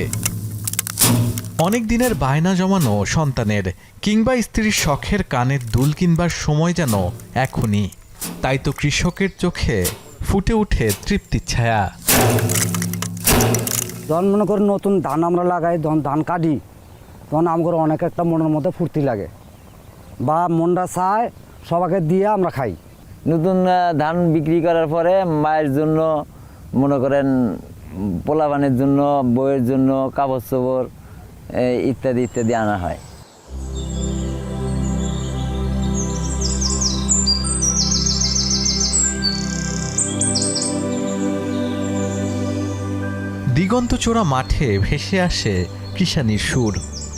অনেক দিনের বায়না জমানো সন্তানের কিংবা স্ত্রীর শখের কানের দুল কিনবার সময় যেন এখনই। তাই তো কৃষকের চোখে ফুটে উঠে তৃপ্তির ছায়া। যখন মনে করি নতুন ধান আমরা লাগাই, যখন ধান কাটি, তখন আমার অনেক একটা মনের মধ্যে ফুর্তি লাগে, বা মনটা চায় সবাইকে দিয়ে আমরা খাই। নতুন ধান বিক্রি করার পরে মায়ের জন্য, মনে করেন পোলাপানের জন্য, বইয়ের জন্য কাপড় চোপড় ইত্যাদি ইত্যাদি আনা হয়। দিগন্তচোরা মাঠে ভেসে আসে কৃষানির সুর।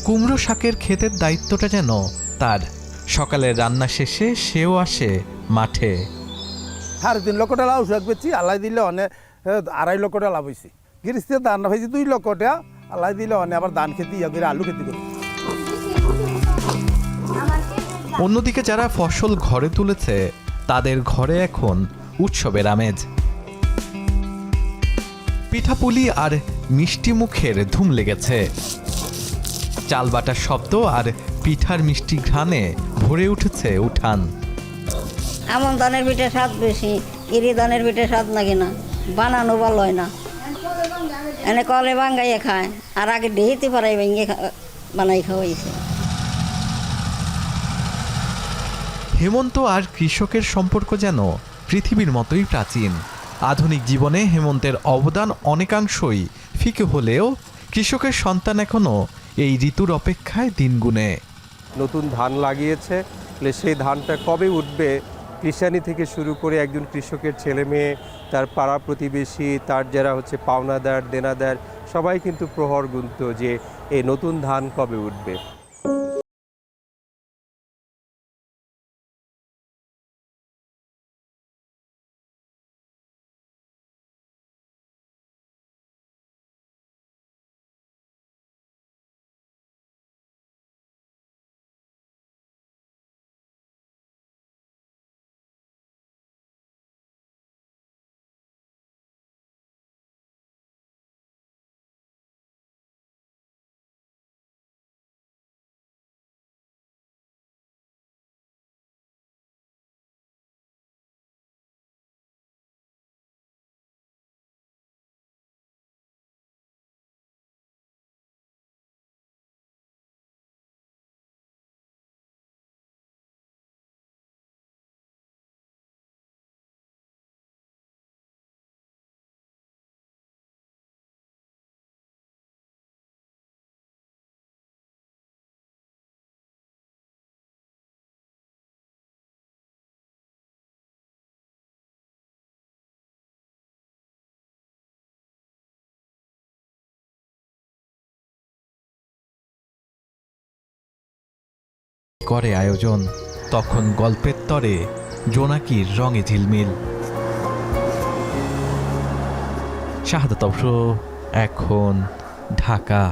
কুমড়ো শাকের ক্ষেতের দায়িত্বটা যেন তার। সকালের রান্না শেষে সেও আসে মাঠে। 3.5 লক্ষ টাকা লাভ শাক বেচছি, আল্লাহ দিলে অনেক 2.5 লক্ষ টাকা লাভ হয়েছে। গৃহস্থের ধান পাইছি 2 লক্ষ টাকা, আল্লাহ দিলে অনেক আবার ধান খেতে ইয়া করে আলু খেতে করি। অন্যদিকে যারা ফসল ঘরে তুলেছে, তাদের ঘরে এখন উৎসবের আমেজ। পিঠাপুলি আর মিষ্টি মুখের ধুম লেগেছে। চাল বাটার শব্দ আর পিঠার মিষ্টি ঘ্রাণে ভরে উঠেছে উঠান। এমন ধানের পিঠে স্বাদ বেশি, ইরি ধানের পিঠে স্বাদ লাগে না, বানানো ভালো হয় না। এনে কলে বাঙ্গাইয়ে খায়, আর আগে ডেহিতে পারাই ভেঙে বানাই খাওয়াইছে। হেমন্ত আর কৃষকের সম্পর্ক যেন পৃথিবীর মতোই প্রাচীন। আধুনিক জীবনে হেমন্তের অবদান অনেকাংশই ফিকে হলেও কৃষকের সন্তান এখনও এই ঋতুর অপেক্ষায় দিন গুনে। নতুন ধান লাগিয়েছে, সেই ধানটা কবে উঠবে, কৃষানি থেকে শুরু করে একজন কৃষকের ছেলে মেয়ে, তার পাড়া প্রতিবেশী, তার যারা হচ্ছে পাওনাদার দেনাদার, সবাই কিন্তু প্রহর গুনতো যে এই নতুন ধান কবে উঠবে। করে আয়োজন, তখন গল্পের তরে জোনাকির রঙে ঝিলমিল। শাহাদাত অবসর, এখন ঢাকা।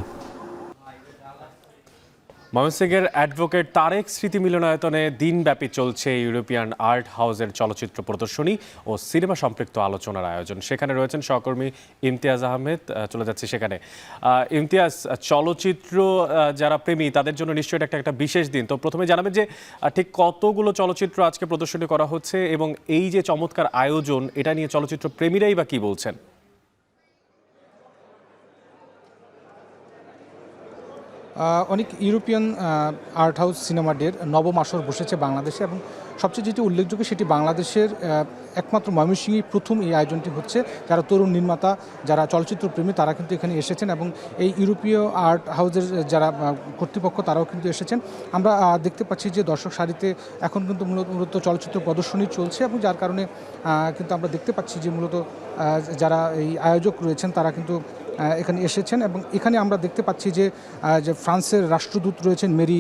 ময়মনসিংহের অ্যাডভোকেট তারেক স্মৃতি মিলনায়তনে দিনব্যাপী চলছে ইউরোপিয়ান আর্ট হাউসের চলচ্চিত্র প্রদর্শনী ও সিনেমা সম্পৃক্ত আলোচনার আয়োজন। সেখানে রয়েছেন সহকর্মী ইমতিয়াজ আহমেদ। চলে যাচ্ছে সেখানে। ইমতিয়াজ, চলচ্চিত্র যারা প্রেমী তাদের জন্য নিশ্চয়ই একটা বিশেষ দিন। তো প্রথমে জানাবেন যে ঠিক কতগুলো চলচ্চিত্র আজকে প্রদর্শনী করা হচ্ছে এবং এই যে চমৎকার আয়োজন, এটা নিয়ে চলচ্চিত্র প্রেমীরাই বা কি বলছেন? অনেক ইউরোপিয়ান আর্ট হাউস সিনেমা ডের নবম আসর বসেছে বাংলাদেশে, এবং সবচেয়ে যেটি উল্লেখযোগ্য সেটি বাংলাদেশের একমাত্র ময়মনসিংহেই প্রথম এই আয়োজনটি হচ্ছে। যারা তরুণ নির্মাতা, যারা চলচ্চিত্র প্রেমী, তারা কিন্তু এখানে এসেছেন, এবং এই ইউরোপীয় আর্ট হাউসের যারা কর্তৃপক্ষ তারাও কিন্তু এসেছেন। আমরা দেখতে পাচ্ছি যে দর্শক সারিতে এখন কিন্তু মূলত চলচ্চিত্র প্রদর্শনী চলছে, এবং যার কারণে কিন্তু আমরা দেখতে পাচ্ছি যে মূলত যারা এই আয়োজক রয়েছেন তারা কিন্তু এখানে এসেছেন। এবং এখানে আমরা দেখতে পাচ্ছি যে ফ্রান্সের রাষ্ট্রদূত রয়েছেন মেরি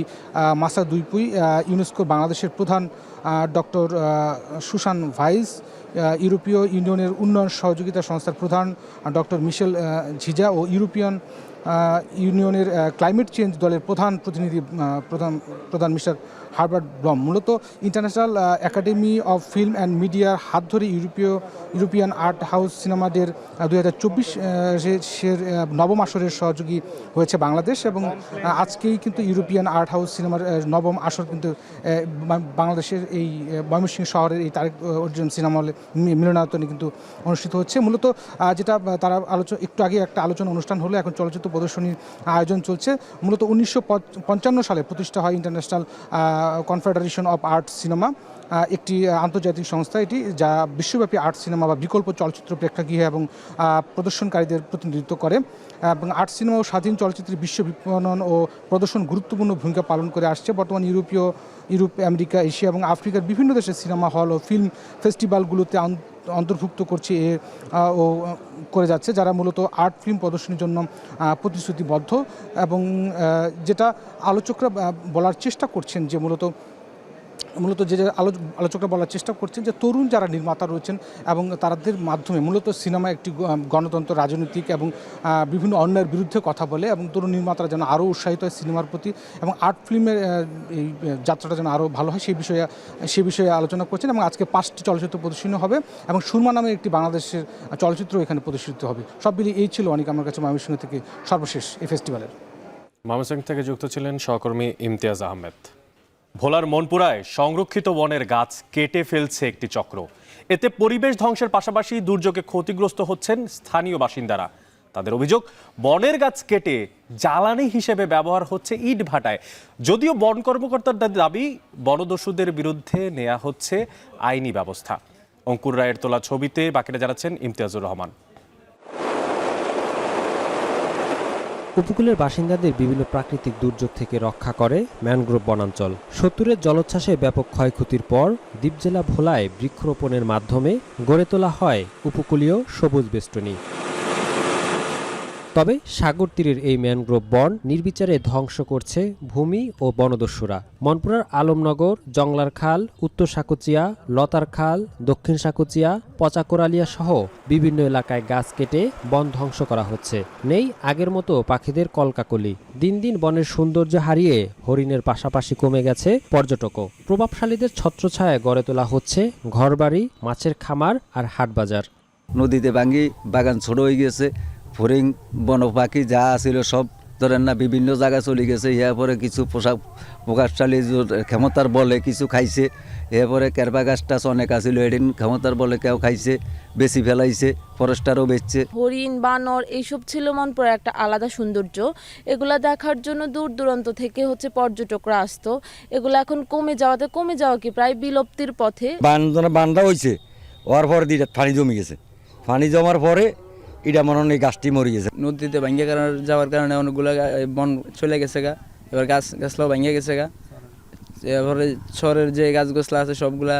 মাসা দুইপুই, ইউনেস্কো বাংলাদেশের প্রধান ডক্টর সুশান ভাইস, ইউরোপীয় ইউনিয়নের উন্নয়ন সহযোগিতা সংস্থার প্রধান ডক্টর মিশেল ঝিজা ও ইউরোপিয়ান ইউনিয়নের ক্লাইমেট চেঞ্জ দলের প্রধান প্রতিনিধি প্রধান মিস্টার হার্বার্ট ব্লম। মূলত international academy of film and মিডিয়ার হাত ধরে ইউরোপিয়ান আর্ট হাউস সিনেমা ডের 2024 নবম আসরের সহযোগী হয়েছে বাংলাদেশ, এবং আজকেই কিন্তু ইউরোপিয়ান আর্ট হাউস সিনেমার নবম আসর কিন্তু বাংলাদেশের এই ময়মনসিংহ শহরের এই তারেক অর্জুন সিনেমা হলে মিলনায়তনে কিন্তু অনুষ্ঠিত হচ্ছে। মূলত যেটা তারা একটু আগে একটা আলোচনা অনুষ্ঠান হলো, এখন চলচ্চিত্র প্রদর্শনীর আয়োজন চলছে। মূলত 1955 সালে প্রতিষ্ঠা হয় international confederation of art cinema, একটি আন্তর্জাতিক সংস্থা এটি, যা বিশ্বব্যাপী আর্ট সিনেমা বা বিকল্প চলচ্চিত্র প্রেক্ষাগৃহ এবং প্রদর্শনকারীদের প্রতিনিধিত্ব করে। এবং আর্ট সিনেমা ও স্বাধীন চলচ্চিত্রের বিশ্ব বিপণন ও প্রদর্শন গুরুত্বপূর্ণ ভূমিকা পালন করে আসছে। বর্তমান ইউরোপ, আমেরিকা, এশিয়া এবং আফ্রিকার বিভিন্ন দেশের সিনেমা হল ও ফিল্ম ফেস্টিভ্যালগুলোতে অন্তর্ভুক্ত করছে ও করে যাচ্ছে, যারা মূলত আর্ট ফিল্ম প্রদর্শনীর জন্য প্রতিশ্রুতিবদ্ধ। এবং যেটা আলোচকরা বলার চেষ্টা করছেন যে মূলত যে আলোচকরা বলার চেষ্টা করছেন যে তরুণ যারা নির্মাতা রয়েছেন এবং তাদের মাধ্যমে মূলত সিনেমা একটি গণতন্ত্র, রাজনৈতিক এবং বিভিন্ন অন্যায়ের বিরুদ্ধে কথা বলে, এবং তরুণ নির্মাতারা যেন আরও উৎসাহিত হয় সিনেমার প্রতি, এবং আর্ট ফিল্মের এই যাত্রাটা যেন আরও ভালো হয় সেই বিষয়ে আলোচনা করছেন। এবং আজকে 5টি চলচ্চিত্র প্রদর্শনী হবে, এবং সুরমা নামে একটি বাংলাদেশের চলচ্চিত্র এখানে প্রদর্শিত হবে। সব মিলিয়ে এই ছিল অনেক আমার কাছে ময়মনসিংহ থেকে সর্বশেষ এই ফেস্টিভ্যালের। ময়মনসিংহ থেকে যুক্ত ছিলেন সহকর্মী ইমতিয়াজ আহমেদ। ভোলার মনপুরায় সংরক্ষিত বনের গাছ কেটে ফেলছে একটি চক্র। এতে পরিবেশ ধ্বংসের পাশাপাশি দুর্যোগে ক্ষতিগ্রস্ত হচ্ছেন স্থানীয় বাসিন্দারা। তাদের অভিযোগ, বনের গাছ কেটে জ্বালানি হিসেবে ব্যবহার হচ্ছে ইট ভাটায়। যদিও বন কর্মকর্তাদের দাবি, বনদস্যুদের বিরুদ্ধে নেওয়া হচ্ছে আইনি ব্যবস্থা। অঙ্কুর রায়ের তোলা ছবিতে বাকিরা জানাচ্ছেন ইমতিয়াজুর রহমান। উপকূলের বাসিন্দাদের বিভিন্ন প্রাকৃতিক দুর্যোগ থেকে রক্ষা করে ম্যানগ্রোভ বনাঞ্চল। 70-এর জলোচ্ছ্বাসে ব্যাপক ক্ষয়ক্ষতির পর দ্বীপজেলা ভোলায় বৃক্ষরোপণের মাধ্যমে গড়ে তোলা হয় উপকূলীয় সবুজ বেষ্টনী। তবে সাগর তীরের এই ম্যানগ্রোভ বন নির্বিচারে ধ্বংস করছে ভূমি ও বনদস্যুরা। মনপুরার আলমনগর, জংলার খাল, উত্তর সাকুচিয়া, লতার খাল, দক্ষিণ সাকুচিয়া, পচাকোরালিয়া সহ বিভিন্ন এলাকায় গাছ কেটে বন ধ্বংস করা হচ্ছে। নেই আগের মতো পাখিদের কলকাকলি। দিন দিন বনের সৌন্দর্য হারিয়ে হরিণের পাশাপাশি কমে গেছে পর্যটকও। প্রভাবশালীদের ছত্রছায়ায় গড়ে তোলা হচ্ছে ঘরবাড়ি, মাছের খামার আর হাটবাজার। নদীতে ভাঙ্গি বাগান ছোট হয়ে গেছে, ফড়িং বন পাখি যা ছিল সব ধরেন না বিভিন্ন জায়গায় চলে গেছে। এরপরে কিছু প্রকাশশালী ক্ষমতার বলে কিছু খাইছে। এরপরে কেরবা গাছ টাছ অনেক আছিল, এদিন ক্ষমতার বলে কেউ খাইছে, বেশি ফেলাইছে, ফরেস্টারও বেচছে। হরিণ, বানর এইসব ছিল মনপুরার একটা আলাদা সৌন্দর্য। এগুলা দেখার জন্য দূর দূরান্ত থেকে পর্যটকরা আসতো। এগুলো এখন কমে যাওয়া কি প্রায় বিলুপ্তির পথে। বান্দা হয়েছে, ওর পরে দুইটা পানি জমে গেছে। পানি জমার পরে এটা মনে হয় গাছটি মরে গেছে। নদীতে ভাঙ্গে যাওয়ার কারণে অনেকগুলো বন চলে গেছে গা, এবার গাছগুলো ভাঙ্গে গেছে গা। এরপরে শহরের যে গাছগুলা আছে সবগুলা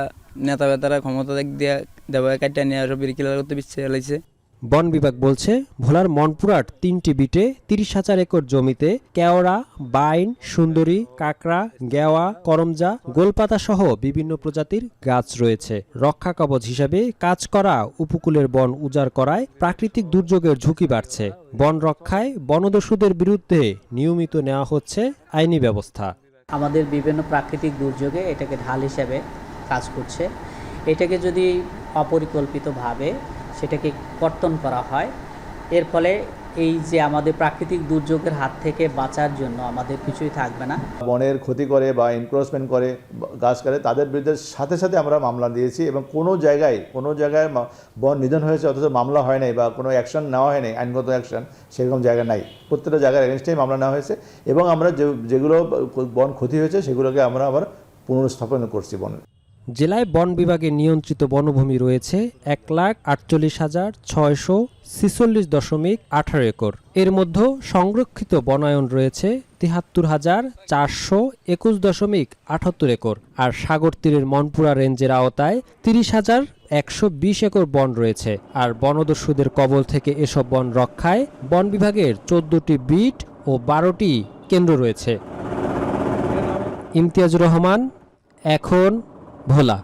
নেতা বেতারা ক্ষমতা দিয়ে দেওয়া কাটিয়ে নিয়ে সব বিক্রি করতে বিচ্ছে এলাইছে। বন বিভাগ বলছে ভোলার মনপুরার 3টি বিটে 30,000 একর জমিতে কেওড়া, বাইন, সুন্দরী, কাকড়া, গেওয়া, করমজা, গোলপাতা সহ বিভিন্ন প্রজাতির গাছ রয়েছে। রক্ষা কবচ হিসেবে কাজ করা উপকূলের বন উজাড় করায় প্রাকৃতিক দুর্যোগের ঝুঁকি বাড়ছে। বন রক্ষায় বনদস্যুদের বিরুদ্ধে নিয়মিত নেওয়া হচ্ছে আইনি ব্যবস্থা। আমাদের বিভিন্ন প্রাকৃতিক দুর্যোগে এটাকে ঢাল হিসেবে কাজ করছে। এটাকে যদি অপরিকল্পিতভাবে সেটাকে কর্তন করা হয়, এর ফলে এই যে আমাদের প্রাকৃতিক দুর্যোগের হাত থেকে বাঁচার জন্য আমাদের কিছুই থাকবে না। বনের ক্ষতি করে বা এনক্রোচমেন্ট করে গাছ কাটে তাদের বিরুদ্ধে সাথে সাথে আমরা মামলা দিয়েছি এবং কোনো জায়গায় বন নিধন হয়েছে অথচ মামলা হয় নাই বা কোনো অ্যাকশন নেওয়া হয় নাই, আইনগত অ্যাকশন সেরকম জায়গা নাই। প্রত্যেকটা জায়গার এগেনস্টেই মামলা নেওয়া হয়েছে এবং আমরা যেগুলো বন ক্ষতি হয়েছে সেগুলোকে আমরা আবার পুনর্স্থাপন করছি বনের। জেলায় বন বিভাগের নিয়ন্ত্রিত বনভূমি রয়েছে 1,48,646.18 একর। এর মধ্যে সংরক্ষিত বনায়ন রয়েছে 73,421.78 একর। আর সাগর তীরের মনপুরা রেঞ্জের আওতায় 30,120 একর বন রয়েছে। আর বনদস্যুদের কবল থেকে এসব বন রক্ষায় বন বিভাগের 14টি বিট ও 12টি কেন্দ্র রয়েছে। ইমতিয়াজুর রহমান, এখন ভোলা।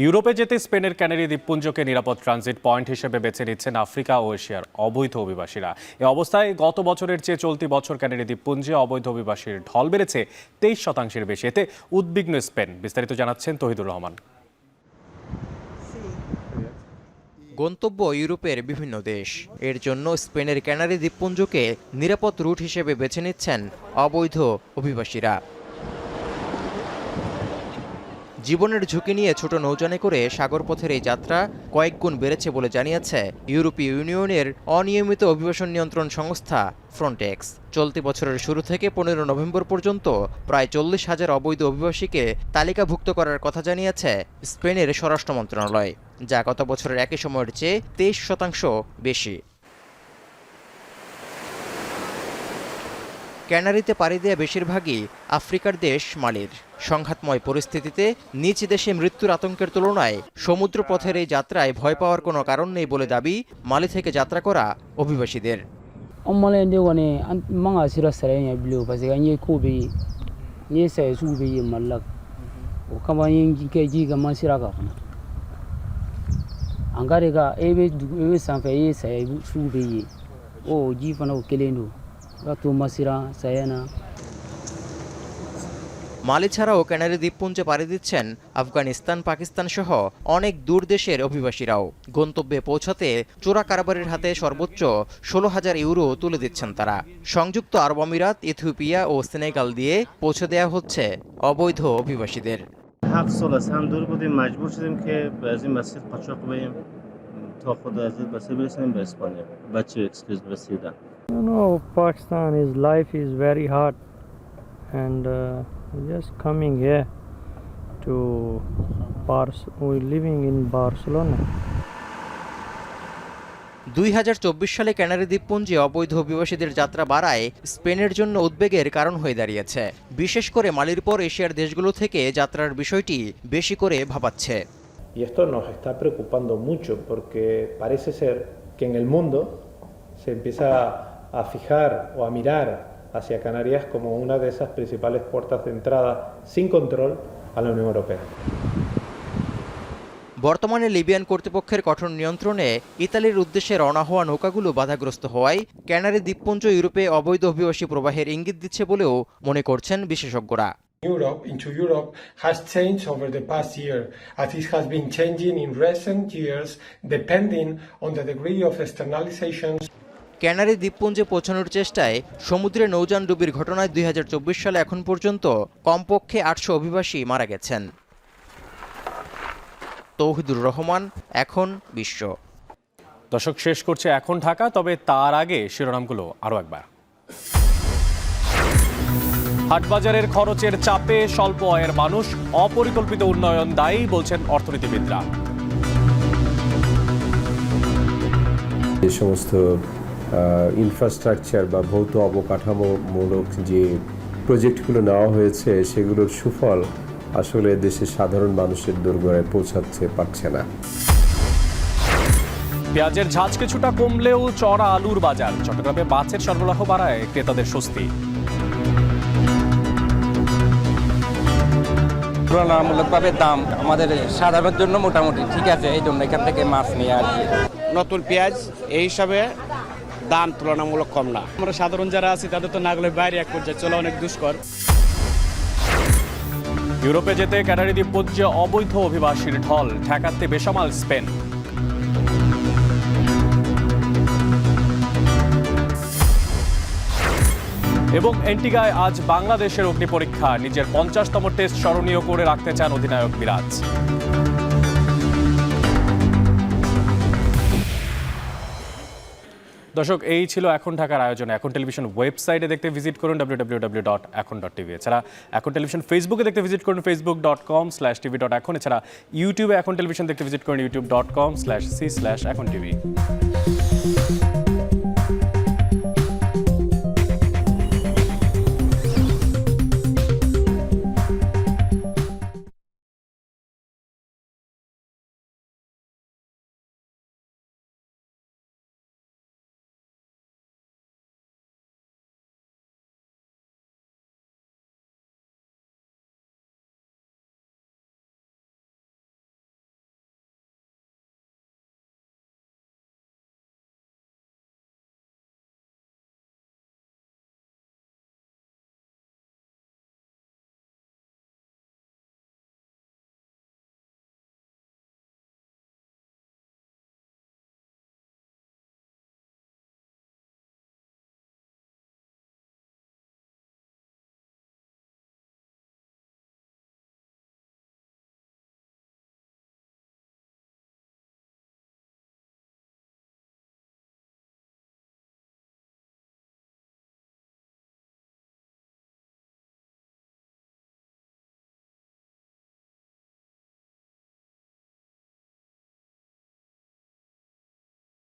ইউরোপে যেতে স্পেনের ক্যানারি দ্বীপপুঞ্জকে নিরাপদ ট্রানজিট পয়েন্ট হিসেবে বেছে নিচ্ছেন আফ্রিকা ও এশিয়ার অবৈধ অভিবাসীরা। এ অবস্থায় গত বছরের চেয়ে চলতি বছর ক্যানারি দ্বীপপুঞ্জে অবৈধ অভিবাসীর ঢল বেড়েছে 23% বেশি। এতে উদ্বিগ্ন স্পেন। বিস্তারিত জানাচ্ছেন তহিদুর রহমান। গন্তব্য ইউরোপের বিভিন্ন দেশ। এর জন্য স্পেনের ক্যানারি দ্বীপপুঞ্জকে নিরাপদ রুট হিসেবে বেছে নিচ্ছেন অবৈধ অভিবাসীরা। জীবনের ঝুঁকি নিয়ে ছোট নৌযানে করে সাগরপথের এই যাত্রা কয়েক গুণ বেড়েছে বলে জানিয়েছে ইউরোপীয় ইউনিয়নের অনিয়মিত অভিবাসন নিয়ন্ত্রণ সংস্থা ফ্রন্টেক্স। চলতি বছরের শুরু থেকে 15 নভেম্বর পর্যন্ত প্রায় 40,000 অবৈধ অভিবাসীকে তালিকাভুক্ত করার কথা জানিয়েছে স্পেনের স্বরাষ্ট্র মন্ত্রণালয়, যা গত বছরের একই সময়ের চেয়ে 23% বেশি। ক্যানারিতে পাড়ি দেয়া বেশিরভাগই আফ্রিকার দেশ মালির। সংঘাতময় পরিস্থিতিতে নিজ দেশে মৃত্যুর আতঙ্কের তুলনায় সমুদ্রপথের এই যাত্রায় ভয় পাওয়ার কোনো কারণ নেই বলে দাবি মালি থেকে যাত্রা করা অভিবাসীদের। মালি ছাড়াও ক্যানারি দ্বীপপুঞ্জে পাড়ি দিচ্ছেন আফগানিস্তান, পাকিস্তান সহ অনেক দূর দেশের অভিবাসীরাও। গন্তব্যে পৌঁছাতে চোরা কারবারের হাতে সর্বোচ্চ 16,000 ইউরো তুলে দিচ্ছেন তারা। সংযুক্ত আরব আমিরাত, ইথিওপিয়া ও সেনেগাল দিয়ে পৌঁছে দেওয়া হচ্ছে অবৈধ অভিবাসীদের। Pakistan, his life is very hard, and just coming here to we're living in Barcelona. 2024 সালে ক্যানারি দ্বীপপুঞ্জে অবৈধ অভিবাসীদের যাত্রা বাড়ায় স্পেনের জন্য উদ্বেগের কারণ হয়ে দাঁড়িয়েছে। বিশেষ করে মালির পর এশিয়ার দেশগুলো থেকে যাত্রার বিষয়টি বেশি করে ভাবাচ্ছে। Y esto nos está preocupando mucho porque parece ser que en el mundo se empieza a fijar o a mirar hacia Canarias como una de esas principales puertas de entrada sin control a la Unión Europea. বর্তমানে লিবিয়ান কর্তৃপক্ষের কঠোর নিয়ন্ত্রণে ইতালির উদ্দেশ্যে রওনা হওয়া নৌকাগুলো বাধাগ্রস্ত হওয়ায় ক্যানারি দ্বীপপুঞ্জ ইউরোপে অবৈধ অভিবাসী প্রবাহের ইঙ্গিত দিচ্ছে বলেও মনে করছেন বিশেষজ্ঞরা। Europe has changed over the past year, as it has been changing in recent years depending on the degree of externalizations. Canary দ্বীপপুঞ্জে পৌঁছানোর চেষ্টায় সমুদ্রে নৌযান ডুবির ঘটনায় 2024 সালে এখন পর্যন্ত কমপক্ষে 800 অভিবাসী মারা গেছেন। তৌহিদুর রহমান, এখন বিশ্ব। দর্শক, শেষ করছে এখন ঢাকা, তবে তার আগে শিরোনামগুলো আরো একবার। হাটবাজারের খরচের চাপে স্বল্প আয়ের মানুষ, অপরিকল্পিত উন্নয়ন দায়ী বলছেন অর্থনীতিবিদরা। যে সমস্ত ইনফ্রাস্ট্রাকচার বা ভৌত অবকাঠামোমূলক যে প্রজেক্টগুলো নেওয়া হয়েছে সেগুলোর সুফল আসলে দেশের সাধারণ মানুষের দোরগোড়ায় পৌঁছাতে পারছে না। পেঁয়াজের ঝাঁজ কিছুটা কমলেও চড়া আলুর বাজার। চট্টগ্রামে মাছের সরবরাহ বাড়ায় ক্রেতাদের স্বস্তি। তুলনামূলকভাবে দাম আমাদের সাধারণের জন্য মোটামুটি ঠিক আছে, এই জন্য এখান থেকে মাছ নিয়ে আর কি। নতুন পেঁয়াজ এই হিসাবে দাম তুলনামূলক কম না। আমরা সাধারণ যারা আছি তাদের তো না গেলে বাইরে এক পর্যায়ে চলা অনেক দুষ্কর। ইউরোপে যেতে ক্যানারি দ্বীপপুঞ্জে অবৈধ অভিবাসীর ঢল, ঠেকাতে বেসামাল স্পেন। এবং এন্টিগায় আজ বাংলাদেশের অগ্নি পরীক্ষা, নিজের 50তম টেস্ট স্মরণীয় করে রাখতে চান অধিনায়ক মিরাজ। দর্শক, এই ছিল এখন ঢাকার আয়োজনে। এখন টেলিভিশন ওয়েবসাইটে দেখতে ভিজিট করুন www.ekon.tv। এছাড়া এখন টেলিভিশন ফেসবুকে দেখতে ভিজিট করুন facebook.com/tv.ekon। এছাড়া ইউটিউবে এখন টেলিভিশন দেখতে ভিজিট করুন youtube.com/c/ekontv।